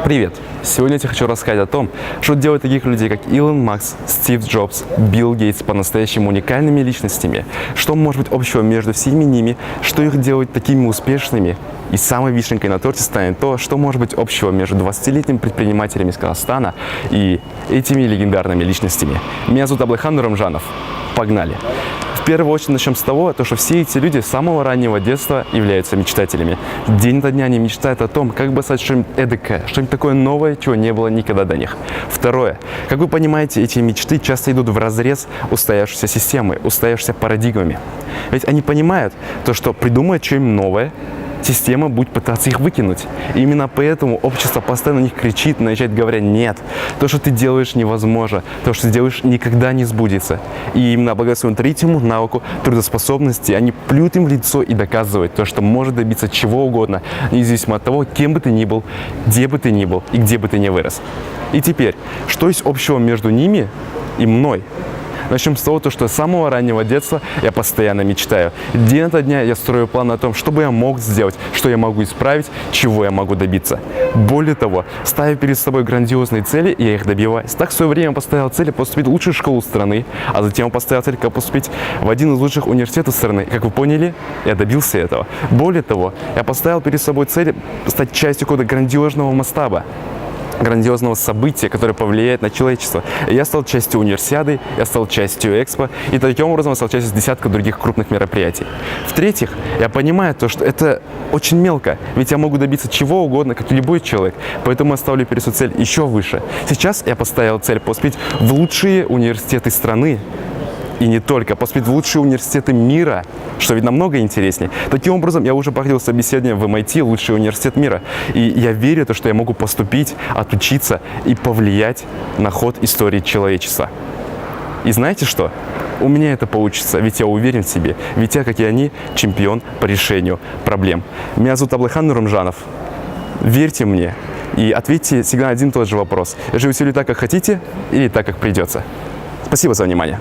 Привет! Сегодня я тебе хочу рассказать о том, что делает таких людей, как Илон Маск, Стив Джобс, Билл Гейтс по-настоящему уникальными личностями, что может быть общего между всеми ними, что их делает такими успешными. И самой вишенкой на торте станет то, что может быть общего между 20-летними предпринимателями из Казахстана и этими легендарными личностями. Меня зовут Аблайхан Нурымжанов. Погнали! В первую очередь начнем с того, что все эти люди с самого раннего детства являются мечтателями. День ото дня они мечтают о том, как бы стать что-нибудь эдакое, что-нибудь такое новое, чего не было никогда до них. Второе. Как вы понимаете, эти мечты часто идут вразрез устоявшейся системы, устоявшейся парадигмами. Ведь они понимают, что придумать что-нибудь новое, система будет пытаться их выкинуть. И именно поэтому общество постоянно на них кричит, начинает говоря: нет, то, что ты делаешь, невозможно, то, что ты делаешь, никогда не сбудется. И именно благодаря своему третьему навыку трудоспособности они плюют им в лицо и доказывают то, что может добиться чего угодно, независимо от того, кем бы ты ни был, где бы ты ни был и где бы ты ни вырос. И теперь, что есть общего между ними и мной? Начнем с того, что с самого раннего детства я постоянно мечтаю. День ото дня я строю план о том, что бы я мог сделать, что я могу исправить, чего я могу добиться. Более того, ставя перед собой грандиозные цели, я их добиваюсь. Так в свое время поставил цель поступить в лучшую школу страны, а затем поставил цель поступить в один из лучших университетов страны. Как вы поняли, я добился этого. Более того, я поставил перед собой цель стать частью какого-то грандиозного масштаба, грандиозного события, которое повлияет на человечество. Я стал частью универсиады, я стал частью Экспо, и таким образом стал частью десятка других крупных мероприятий. В-третьих, я понимаю что это очень мелко, ведь я могу добиться чего угодно, как и любой человек, поэтому я ставлю перед собой цель еще выше. Сейчас я поставил цель поступить в лучшие университеты страны, и не только, поступить в лучшие университеты мира, что ведь намного интереснее. Таким образом, я уже проходил собеседование в MIT, лучший университет мира. И я верю, что я могу поступить, отучиться и повлиять на ход истории человечества. И знаете что? У меня это получится, ведь я уверен в себе. Ведь я, как и они, чемпион по решению проблем. Меня зовут Аблайхан Нурымжанов. Верьте мне и ответьте всегда на один и тот же вопрос. Живете ли так, как хотите, или так, как придется? Спасибо за внимание.